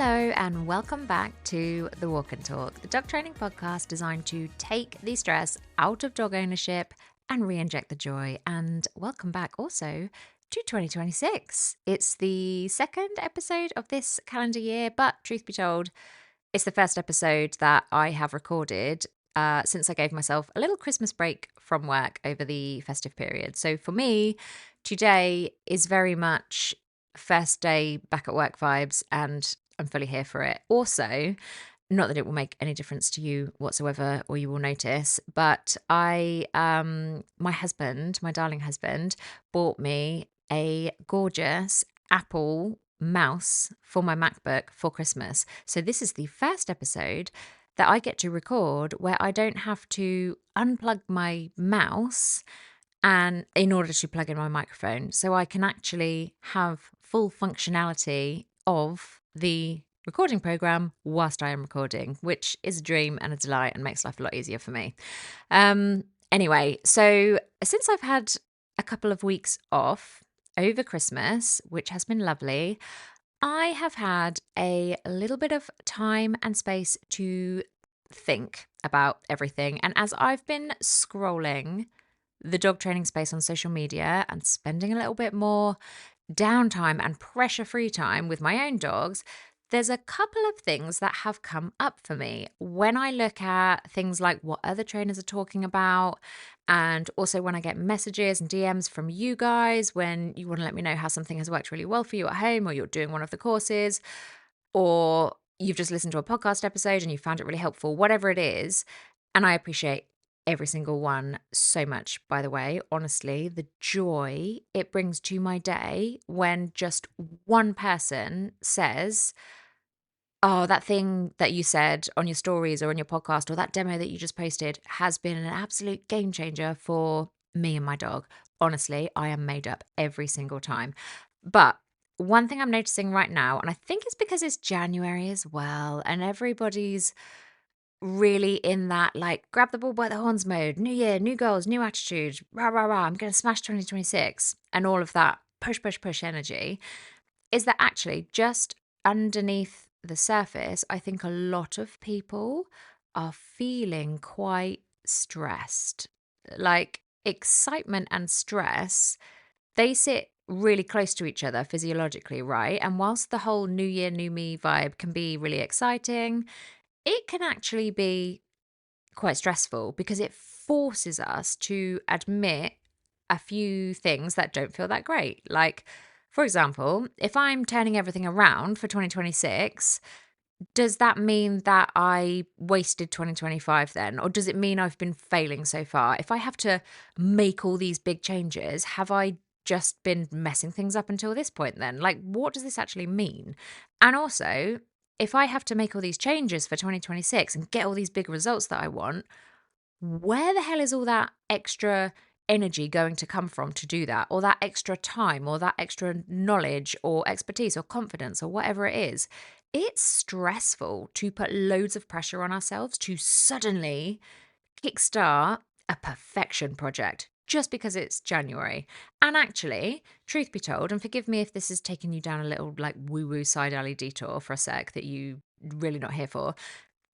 Hello and welcome back to The Walk and Talk, the dog training podcast designed to take the stress out of dog ownership and re-inject the joy. And welcome back also to 2026. It's the second episode of this calendar year, but truth be told, it's the first episode that I have recorded since I gave myself a little Christmas break from work over the festive period. So for me, today is very much first day back at work vibes, and I'm fully here for it. Also, not that it will make any difference to you whatsoever or you will notice, but my husband, my darling husband, bought me a gorgeous Apple mouse for my MacBook for Christmas. So this is the first episode that I get to record where I don't have to unplug my mouse and in order to plug in my microphone. So I can actually have full functionality of the recording program whilst I am recording, which is a dream and a delight and makes life a lot easier for me. Anyway, so since I've had a couple of weeks off over Christmas, which has been lovely, I have had a little bit of time and space to think about everything. And as I've been scrolling the dog training space on social media and spending a little bit more downtime and pressure-free time with my own dogs, there's a couple of things that have come up for me when I look at things like what other trainers are talking about, and also when I get messages and DMs from you guys when you want to let me know how something has worked really well for you at home, or you're doing one of the courses, or you've just listened to a podcast episode and you found it really helpful, whatever it is. And I appreciate every single one so much, by the way. Honestly, the joy it brings to my day when just one person says, oh, that thing that you said on your stories or on your podcast, or that demo that you just posted has been an absolute game changer for me and my dog. Honestly, I am made up every single time. But one thing I'm noticing right now, and I think it's because it's January as well, and everybody's really in that like grab the bull by the horns mode, new year, new goals, new attitude, rah, rah, rah, I'm going to smash 2026, and all of that push, push, push energy, is that actually just underneath the surface, I think a lot of people are feeling quite stressed. Like excitement and stress, they sit really close to each other physiologically, right? And whilst the whole new year, new me vibe can be really exciting, it can actually be quite stressful because it forces us to admit a few things that don't feel that great. Like, for example, if I'm turning everything around for 2026, does that mean that I wasted 2025 then? Or does it mean I've been failing so far? If I have to make all these big changes, have I just been messing things up until this point then? Like, what does this actually mean? And also, if I have to make all these changes for 2026 and get all these big results that I want, where the hell is all that extra energy going to come from to do that, or that extra time, or that extra knowledge, or expertise, or confidence, or whatever it is? It's stressful to put loads of pressure on ourselves to suddenly kickstart a perfection project just because it's January. And actually, truth be told, and forgive me if this is taking you down a little like woo-woo side alley detour for a sec that you really not here for,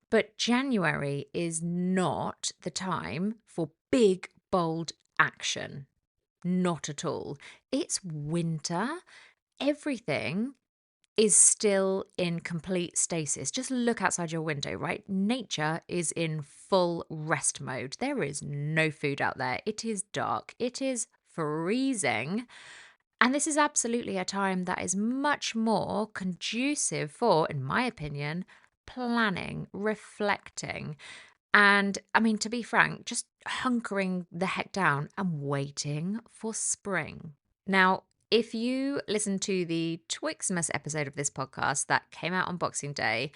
but January is not the time for big, bold action. Not at all. It's winter. Everything is still in complete stasis. Just look outside your window, right? Nature is in full rest mode. There is no food out there. It is dark. It is freezing. And this is absolutely a time that is much more conducive for, in my opinion, planning, reflecting, and I mean, to be frank, just hunkering the heck down and waiting for spring. Now, if you listen to the Twixmas episode of this podcast that came out on Boxing Day,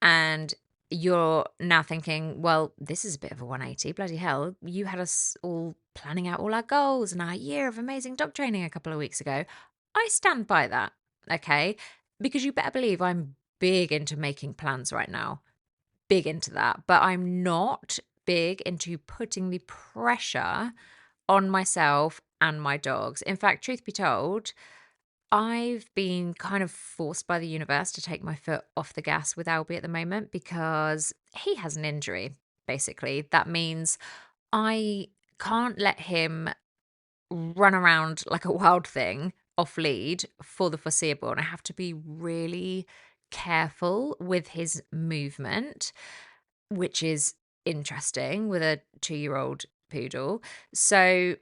and you're now thinking, well, this is a bit of a 180, bloody hell, you had us all planning out all our goals and our year of amazing dog training a couple of weeks ago. I stand by that, okay? Because you better believe I'm big into making plans right now. Big into that, but I'm not big into putting the pressure on myself and my dogs. In fact, truth be told, I've been kind of forced by the universe to take my foot off the gas with Albie at the moment because he has an injury, basically. That means I can't let him run around like a wild thing off lead for the foreseeable. And I have to be really careful with his movement, which is interesting with a 2-year-old poodle. So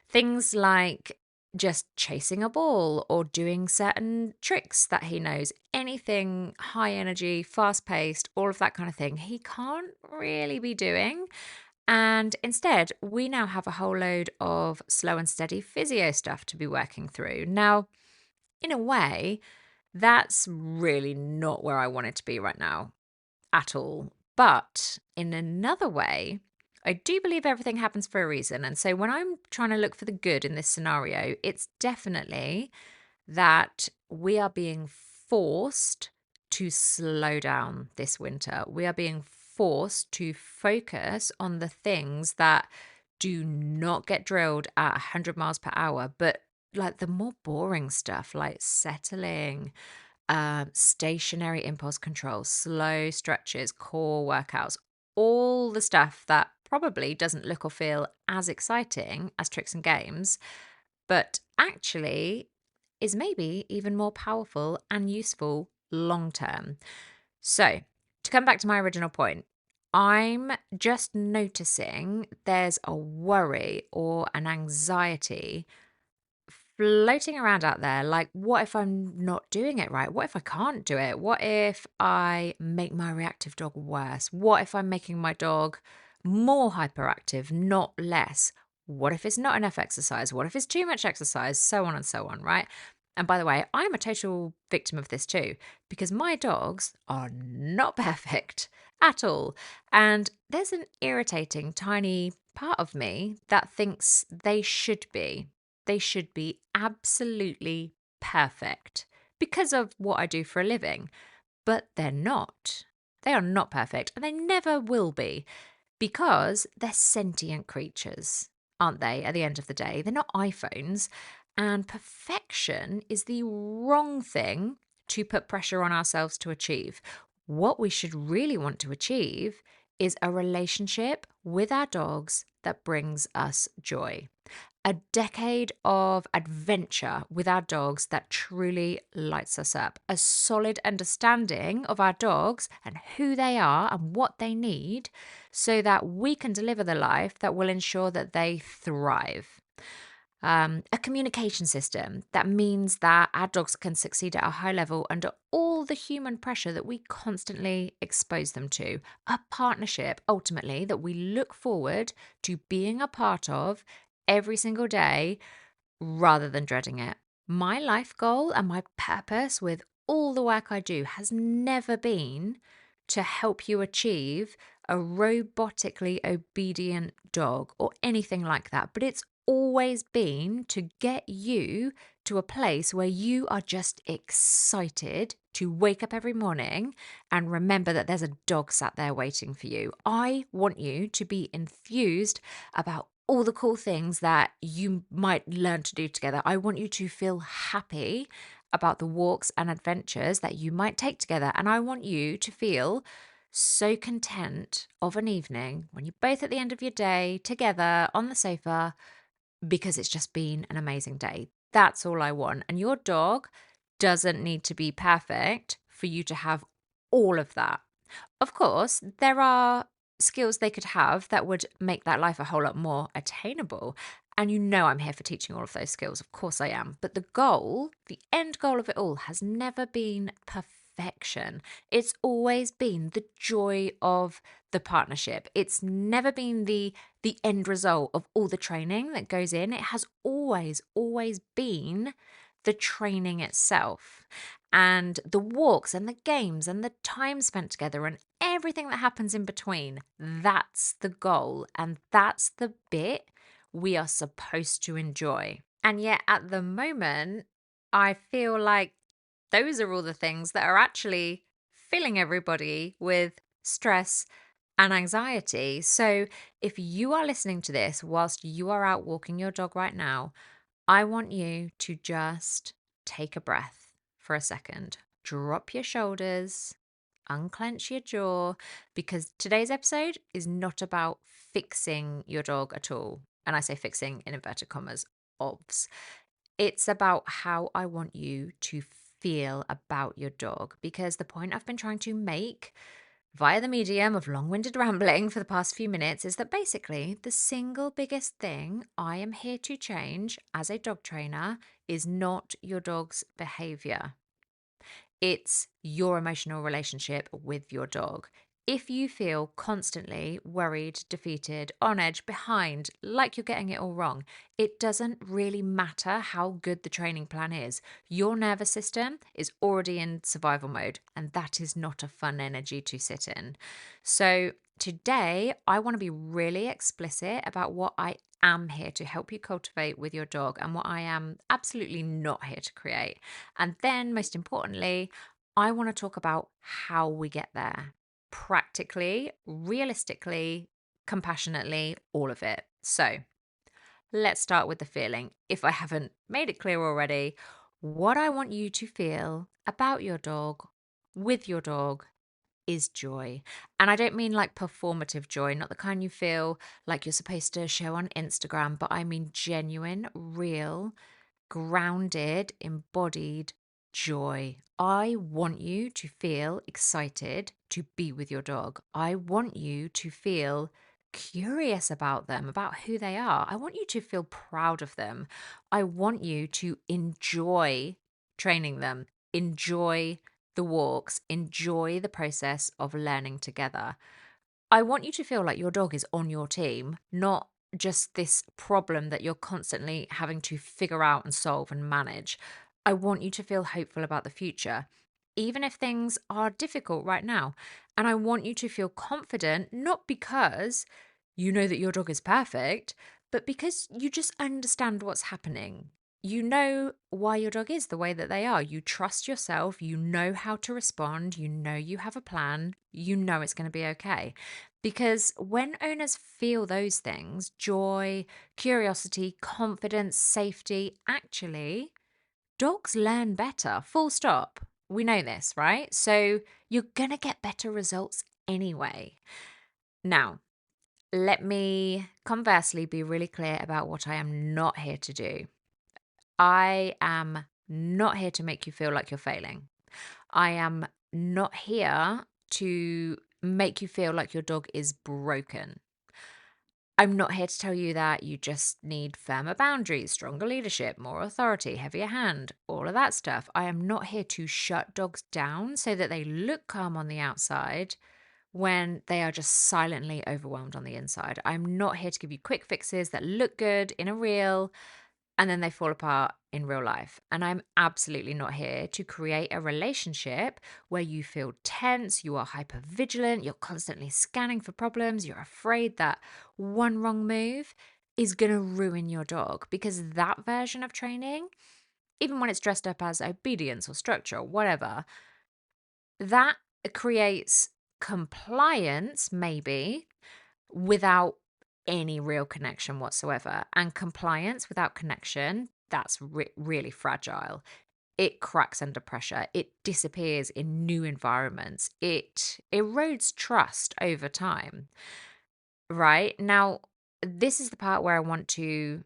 things like just chasing a ball or doing certain tricks that he knows, anything high energy, fast paced, all of that kind of thing, he can't really be doing. And instead, we now have a whole load of slow and steady physio stuff to be working through. Now, in a way, that's really not where I wanted to be right now at all. But in another way, I do believe everything happens for a reason. And so when I'm trying to look for the good in this scenario, it's definitely that we are being forced to slow down this winter. We are being forced to focus on the things that do not get drilled at 100 miles per hour, but like the more boring stuff like settling, stationary impulse control, slow stretches, core workouts, all the stuff that probably doesn't look or feel as exciting as tricks and games, but actually is maybe even more powerful and useful long term. So, to come back to my original point, I'm just noticing there's a worry or an anxiety floating around out there like, what if I'm not doing it right? What if I can't do it? What if I make my reactive dog worse? What if I'm making my dog more hyperactive, not less? What if it's not enough exercise? What if it's too much exercise? So on and so on, right? And by the way, I'm a total victim of this too, because my dogs are not perfect at all. And there's an irritating tiny part of me that thinks they should be. They should be absolutely perfect because of what I do for a living, but they're not. They are not perfect and they never will be because they're sentient creatures, aren't they? At the end of the day, they're not iPhones. And perfection is the wrong thing to put pressure on ourselves to achieve. What we should really want to achieve is a relationship with our dogs that brings us joy, a decade of adventure with our dogs that truly lights us up, a solid understanding of our dogs and who they are and what they need so that we can deliver the life that will ensure that they thrive. A communication system that means that our dogs can succeed at a high level under all the human pressure that we constantly expose them to. A partnership, ultimately, that we look forward to being a part of every single day rather than dreading it. My life goal and my purpose with all the work I do has never been to help you achieve a robotically obedient dog or anything like that, but it's always been to get you to a place where you are just excited to wake up every morning and remember that there's a dog sat there waiting for you. I want you to be infused about all the cool things that you might learn to do together. I want you to feel happy about the walks and adventures that you might take together. And I want you to feel so content of an evening when you're both at the end of your day together on the sofa because it's just been an amazing day. That's all I want. And your dog doesn't need to be perfect for you to have all of that. Of course, there are skills they could have that would make that life a whole lot more attainable. And you know, I'm here for teaching all of those skills. Of course, I am. But the goal, the end goal of it all, has never been perfection. It's always been the joy of the partnership. It's never been the end result of all the training that goes in. It has always been the training itself and the walks and the games and the time spent together and everything that happens in between. That's the goal. And that's the bit we are supposed to enjoy. And yet at the moment, I feel like those are all the things that are actually filling everybody with stress and anxiety. So if you are listening to this whilst you are out walking your dog right now, I want you to just take a breath for a second. Drop your shoulders, unclench your jaw, because today's episode is not about fixing your dog at all. And I say fixing in inverted commas, obs. It's about how I want you to feel about your dog, because the point I've been trying to make via the medium of long winded rambling for the past few minutes is that basically the single biggest thing I am here to change as a dog trainer is not your dog's behavior. It's your emotional relationship with your dog. If you feel constantly worried, defeated, on edge, behind, like you're getting it all wrong, it doesn't really matter how good the training plan is. Your nervous system is already in survival mode, and that is not a fun energy to sit in. So, today, I want to be really explicit about what I am here to help you cultivate with your dog and what I am absolutely not here to create. And then, most importantly, I want to talk about how we get there practically, realistically, compassionately, all of it. So let's start with the feeling. If I haven't made it clear already, what I want you to feel about your dog, with your dog, is joy. And I don't mean like performative joy, not the kind you feel like you're supposed to show on Instagram, but I mean genuine, real, grounded, embodied joy. I want you to feel excited to be with your dog. I want you to feel curious about them, about who they are. I want you to feel proud of them. I want you to enjoy training them, enjoy the walks, enjoy the process of learning together. I want you to feel like your dog is on your team, not just this problem that you're constantly having to figure out and solve and manage. I want you to feel hopeful about the future, even if things are difficult right now. And I want you to feel confident, not because you know that your dog is perfect, but because you just understand what's happening. You know why your dog is the way that they are. You trust yourself. You know how to respond. You know you have a plan. You know it's going to be okay. Because when owners feel those things, joy, curiosity, confidence, safety, actually, dogs learn better, full stop. We know this, right? So you're going to get better results anyway. Now, let me conversely be really clear about what I am not here to do. I am not here to make you feel like you're failing. I am not here to make you feel like your dog is broken. I'm not here to tell you that you just need firmer boundaries, stronger leadership, more authority, heavier hand, all of that stuff. I am not here to shut dogs down so that they look calm on the outside when they are just silently overwhelmed on the inside. I'm not here to give you quick fixes that look good in a reel and then they fall apart in real life. And I'm absolutely not here to create a relationship where you feel tense, you are hyper vigilant, you're constantly scanning for problems, you're afraid that one wrong move is going to ruin your dog, because that version of training, even when it's dressed up as obedience or structure or whatever, that creates compliance maybe without any real connection whatsoever. And compliance without connection, that's really fragile. It cracks under pressure. It disappears in new environments. It erodes trust over time. Right? Now, this is the part where I want to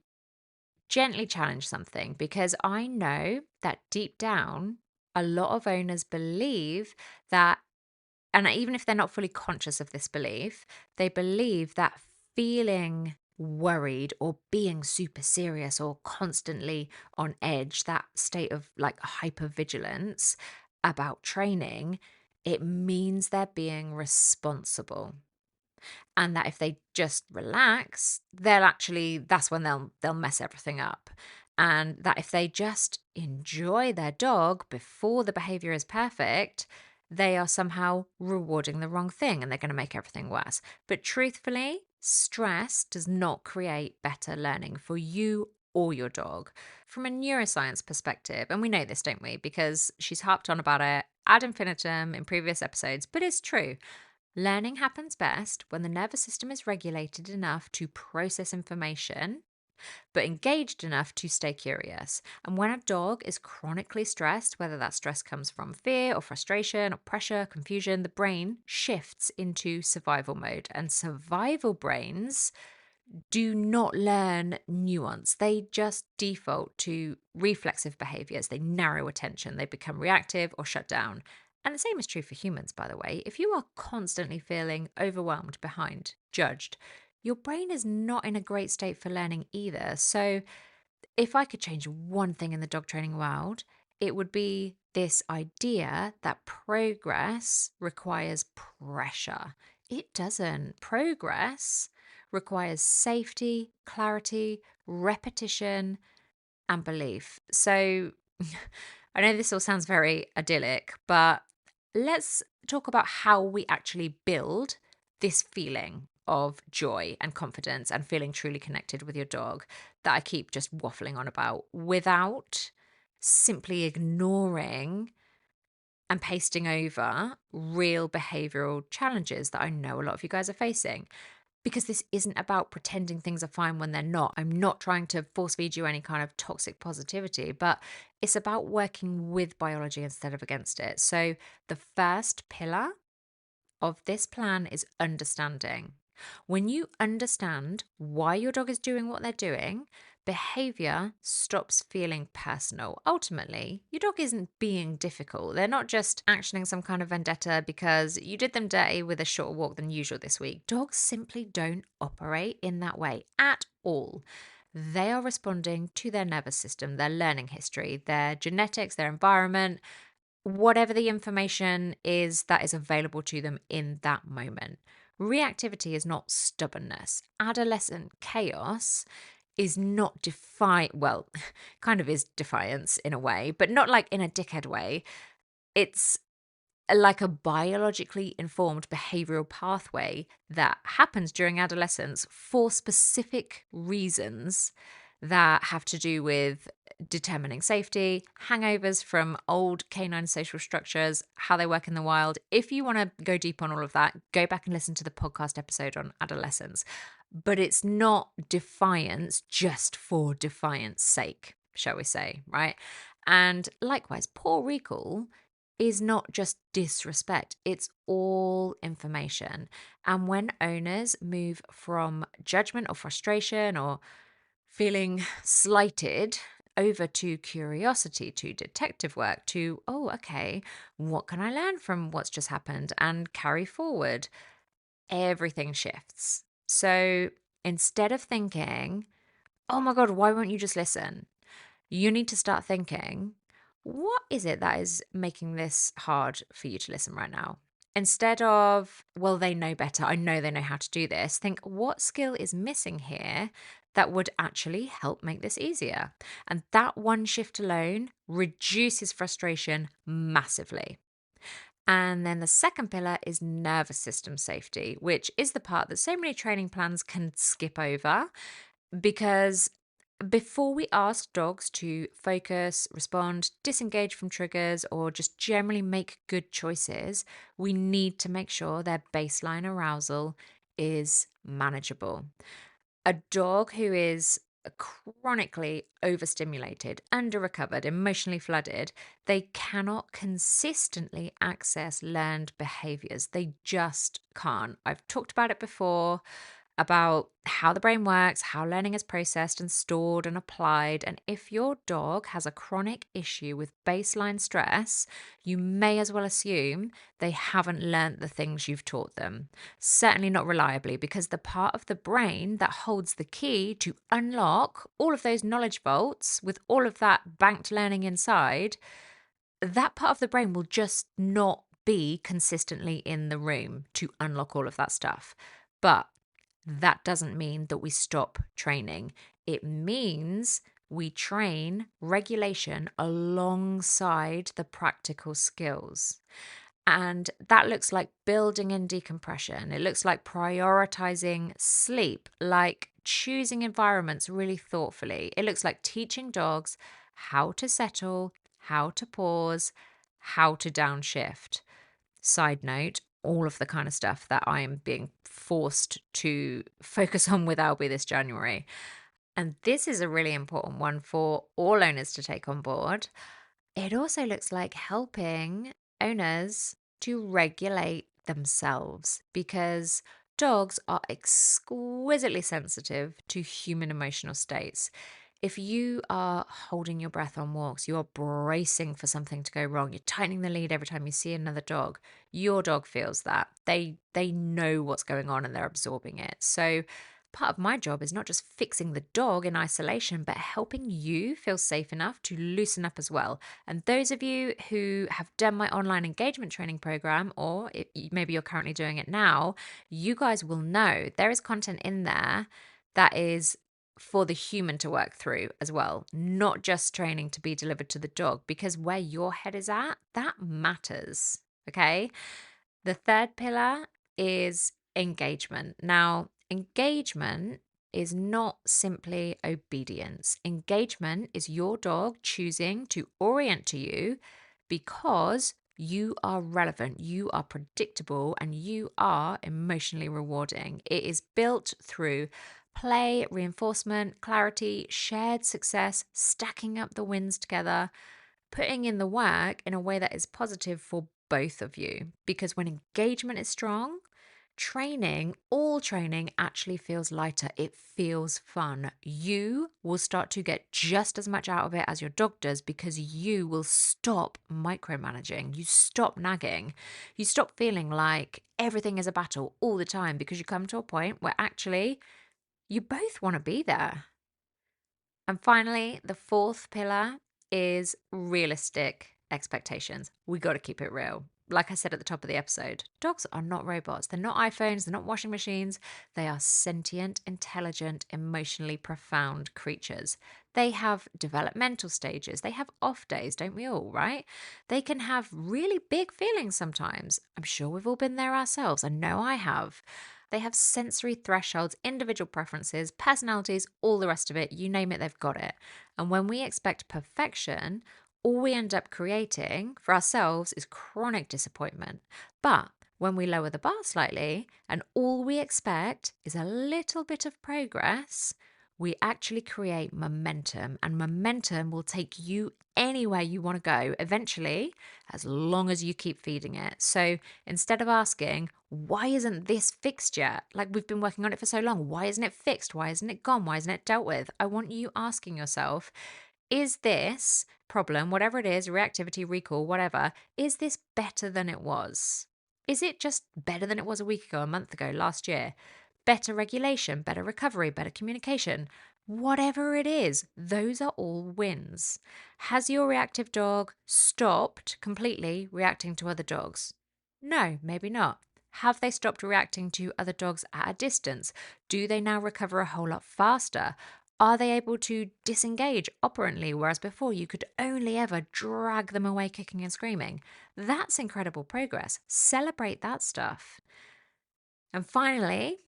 gently challenge something, because I know that deep down, a lot of owners believe that, and even if they're not fully conscious of this belief, they believe that feeling worried or being super serious or constantly on edge, that state of like hypervigilance about training, it means they're being responsible. And that if they just relax, that's when they'll mess everything up. And that if they just enjoy their dog before the behavior is perfect, they are somehow rewarding the wrong thing and they're going to make everything worse. But truthfully, stress does not create better learning for you or your dog from a neuroscience perspective. And we know this, don't we? Because she's harped on about it ad infinitum in previous episodes, but it's true. Learning happens best when the nervous system is regulated enough to process information but engaged enough to stay curious. And when a dog is chronically stressed, whether that stress comes from fear or frustration or pressure, confusion, the brain shifts into survival mode. And survival brains do not learn nuance. They just default to reflexive behaviors. They narrow attention, they become reactive or shut down. And the same is true for humans, by the way. If you are constantly feeling overwhelmed, behind, judged, your brain is not in a great state for learning either. So, if I could change one thing in the dog training world, it would be this idea that progress requires pressure. It doesn't. Progress requires safety, clarity, repetition, and belief. So I know this all sounds very idyllic, but let's talk about how we actually build this feeling of joy and confidence and feeling truly connected with your dog that I keep just waffling on about without simply ignoring and pasting over real behavioral challenges that I know a lot of you guys are facing. Because this isn't about pretending things are fine when they're not. I'm not trying to force feed you any kind of toxic positivity, but it's about working with biology instead of against it. So, the first pillar of this plan is understanding. When you understand why your dog is doing what they're doing, behavior stops feeling personal. Ultimately, your dog isn't being difficult. They're not just actioning some kind of vendetta because you did them dirty with a shorter walk than usual this week. Dogs simply don't operate in that way at all. They are responding to their nervous system, their learning history, their genetics, their environment, whatever the information is that is available to them in that moment. Reactivity is not stubbornness. Adolescent chaos is not well, kind of is defiance in a way, but not like in a dickhead way. It's like a biologically informed behavioral pathway that happens during adolescence for specific reasons that have to do with determining safety, hangovers from old canine social structures, how they work in the wild. If you want to go deep on all of that, go back and listen to the podcast episode on adolescence. But it's not defiance just for defiance sake, shall we say, right? And likewise, poor recall is not just disrespect, it's all information. And when owners move from judgment or frustration or feeling slighted over to curiosity, to detective work, to, oh, okay, what can I learn from what's just happened and carry forward, everything shifts. So instead of thinking, oh my God, why won't you just listen? You need to start thinking, what is it that is making this hard for you to listen right now? Instead of, well, they know better, I know they know how to do this, think, what skill is missing here that would actually help make this easier? And that one shift alone reduces frustration massively. And then the second pillar is nervous system safety, which is the part that so many training plans can skip over because before we ask dogs to focus, respond, disengage from triggers, or just generally make good choices, we need to make sure their baseline arousal is manageable. A dog who is chronically overstimulated, under recovered, emotionally flooded, they cannot consistently access learned behaviors. They just can't. I've talked about it before about how the brain works, how learning is processed and stored and applied. And if your dog has a chronic issue with baseline stress, you may as well assume they haven't learnt the things you've taught them. Certainly not reliably, because the part of the brain that holds the key to unlock all of those knowledge vaults with all of that banked learning inside, that part of the brain will just not be consistently in the room to unlock all of that stuff. But that doesn't mean that we stop training. It means we train regulation alongside the practical skills. And that looks like building in decompression. It looks like prioritizing sleep, like choosing environments really thoughtfully. It looks like teaching dogs how to settle, how to pause, how to downshift. Side note, all of the kind of stuff that I am being forced to focus on with Albie this January. And this is a really important one for all owners to take on board. It also looks like helping owners to regulate themselves because dogs are exquisitely sensitive to human emotional states. If you are holding your breath on walks, you are bracing for something to go wrong, you're tightening the lead every time you see another dog, your dog feels that. They know what's going on and they're absorbing it. So part of my job is not just fixing the dog in isolation, but helping you feel safe enough to loosen up as well. And those of you who have done my online engagement training program, or maybe you're currently doing it now, you guys will know there is content in there that is for the human to work through as well, not just training to be delivered to the dog, because where your head is at, that matters. Okay. The third pillar is engagement. Now, engagement is not simply obedience. Engagement is your dog choosing to orient to you because you are relevant, you are predictable, and you are emotionally rewarding. It is built through play, reinforcement, clarity, shared success, stacking up the wins together, putting in the work in a way that is positive for both of you. Because when engagement is strong, all training actually feels lighter. It feels fun. You will start to get just as much out of it as your dog does because you will stop micromanaging. You stop nagging. You stop feeling like everything is a battle all the time because you come to a point where actually you both want to be there. And finally, the fourth pillar is realistic expectations. We got to keep it real. Like I said at the top of the episode, dogs are not robots. They're not iPhones. They're not washing machines. They are sentient, intelligent, emotionally profound creatures. They have developmental stages. They have off days, don't we all, right? They can have really big feelings sometimes. I'm sure we've all been there ourselves. I know I have. They have sensory thresholds, individual preferences, personalities, all the rest of it. You name it, they've got it. And when we expect perfection, all we end up creating for ourselves is chronic disappointment. But when we lower the bar slightly and all we expect is a little bit of progress, we actually create momentum, and momentum will take you anywhere you want to go eventually, as long as you keep feeding it. So instead of asking, why isn't this fixed yet? Like we've been working on it for so long. Why isn't it fixed? Why isn't it gone? Why isn't it dealt with? I want you asking yourself, is this problem, whatever it is, reactivity, recall, whatever, is this better than it was? Is it just better than it was a week ago, a month ago, last year? Better regulation, better recovery, better communication, whatever it is, those are all wins. Has your reactive dog stopped completely reacting to other dogs? No, maybe not. Have they stopped reacting to other dogs at a distance? Do they now recover a whole lot faster? Are they able to disengage operantly, whereas before you could only ever drag them away kicking and screaming? That's incredible progress. Celebrate that stuff. And finally,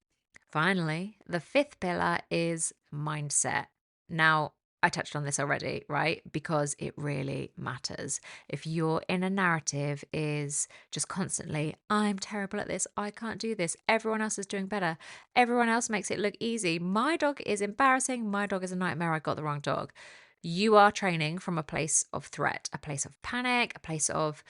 the fifth pillar is mindset. Now, I touched on this already, right? Because it really matters. If your inner narrative is just constantly, I'm terrible at this, I can't do this, everyone else is doing better, everyone else makes it look easy, my dog is embarrassing, my dog is a nightmare, I got the wrong dog. You are training from a place of threat, a place of panic, a place of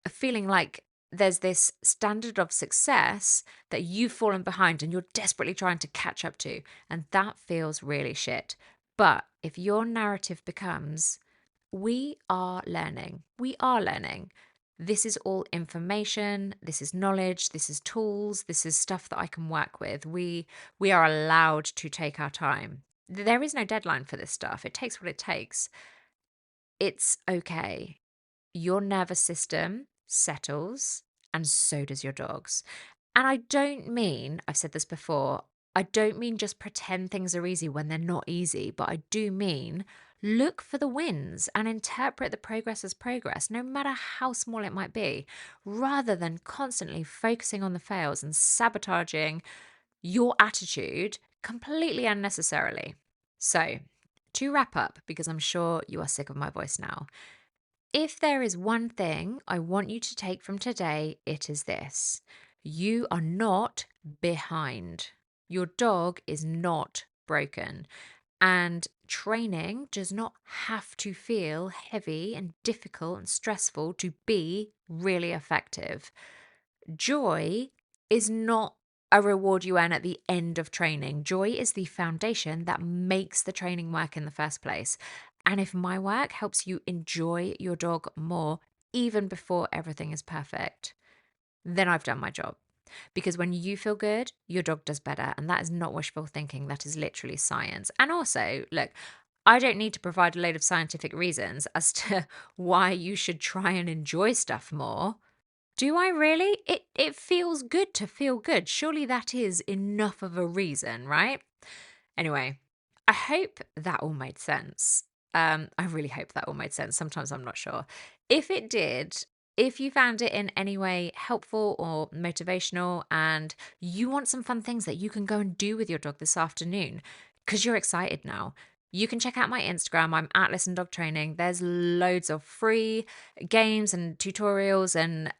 feeling like there's this standard of success that you've fallen behind and you're desperately trying to catch up to. And that feels really shit. But if your narrative becomes, we are learning. This is all information, this is knowledge, this is tools, this is stuff that I can work with. We are allowed to take our time. There is no deadline for this stuff. It takes what it takes. It's okay. Your nervous system settles, and so does your dog's. And I don't mean, I've said this before, I don't mean just pretend things are easy when they're not easy, but I do mean look for the wins and interpret the progress as progress, no matter how small it might be, rather than constantly focusing on the fails and sabotaging your attitude completely unnecessarily. So, to wrap up, because I'm sure you are sick of my voice now, if there is one thing I want you to take from today, it is this: you are not behind. Your dog is not broken. And training does not have to feel heavy and difficult and stressful to be really effective. Joy is not a reward you earn at the end of training. Joy is the foundation that makes the training work in the first place. And if my work helps you enjoy your dog more, even before everything is perfect, then I've done my job. Because when you feel good, your dog does better. And that is not wishful thinking, that is literally science. And also, look, I don't need to provide a load of scientific reasons as to why you should try and enjoy stuff more. Do I really? It feels good to feel good. Surely that is enough of a reason, right? Anyway, I hope that all made sense. I really hope that all made sense. Sometimes I'm not sure. If it did, if you found it in any way helpful or motivational and you want some fun things that you can go and do with your dog this afternoon because you're excited now, you can check out my Instagram. I'm at Listen Dog Training. There's loads of free games and tutorials and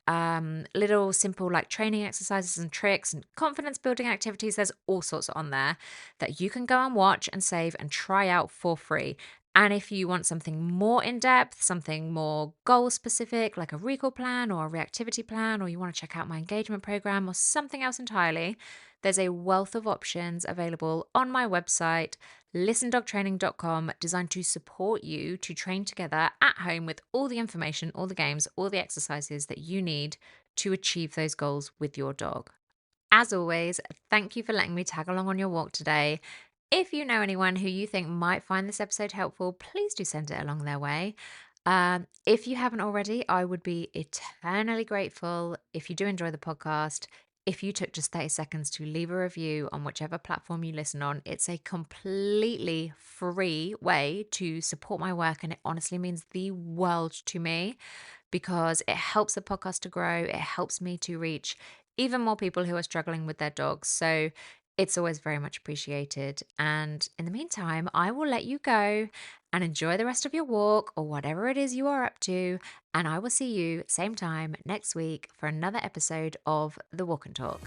little simple like training exercises and tricks and confidence building activities. There's all sorts on there that you can go and watch and save and try out for free. And if you want something more in depth, something more goal specific, like a recall plan or a reactivity plan, or you want to check out my engagement program or something else entirely, there's a wealth of options available on my website, listendogtraining.com, designed to support you to train together at home with all the information, all the games, all the exercises that you need to achieve those goals with your dog. As always, thank you for letting me tag along on your walk today. If you know anyone who you think might find this episode helpful, please do send it along their way. If you haven't already, I would be eternally grateful if you do enjoy the podcast. If you took just 30 seconds to leave a review on whichever platform you listen on, it's a completely free way to support my work. And it honestly means the world to me because it helps the podcast to grow. It helps me to reach even more people who are struggling with their dogs. So it's always very much appreciated. And in the meantime, I will let you go and enjoy the rest of your walk or whatever it is you are up to. And I will see you same time next week for another episode of The Walk and Talk.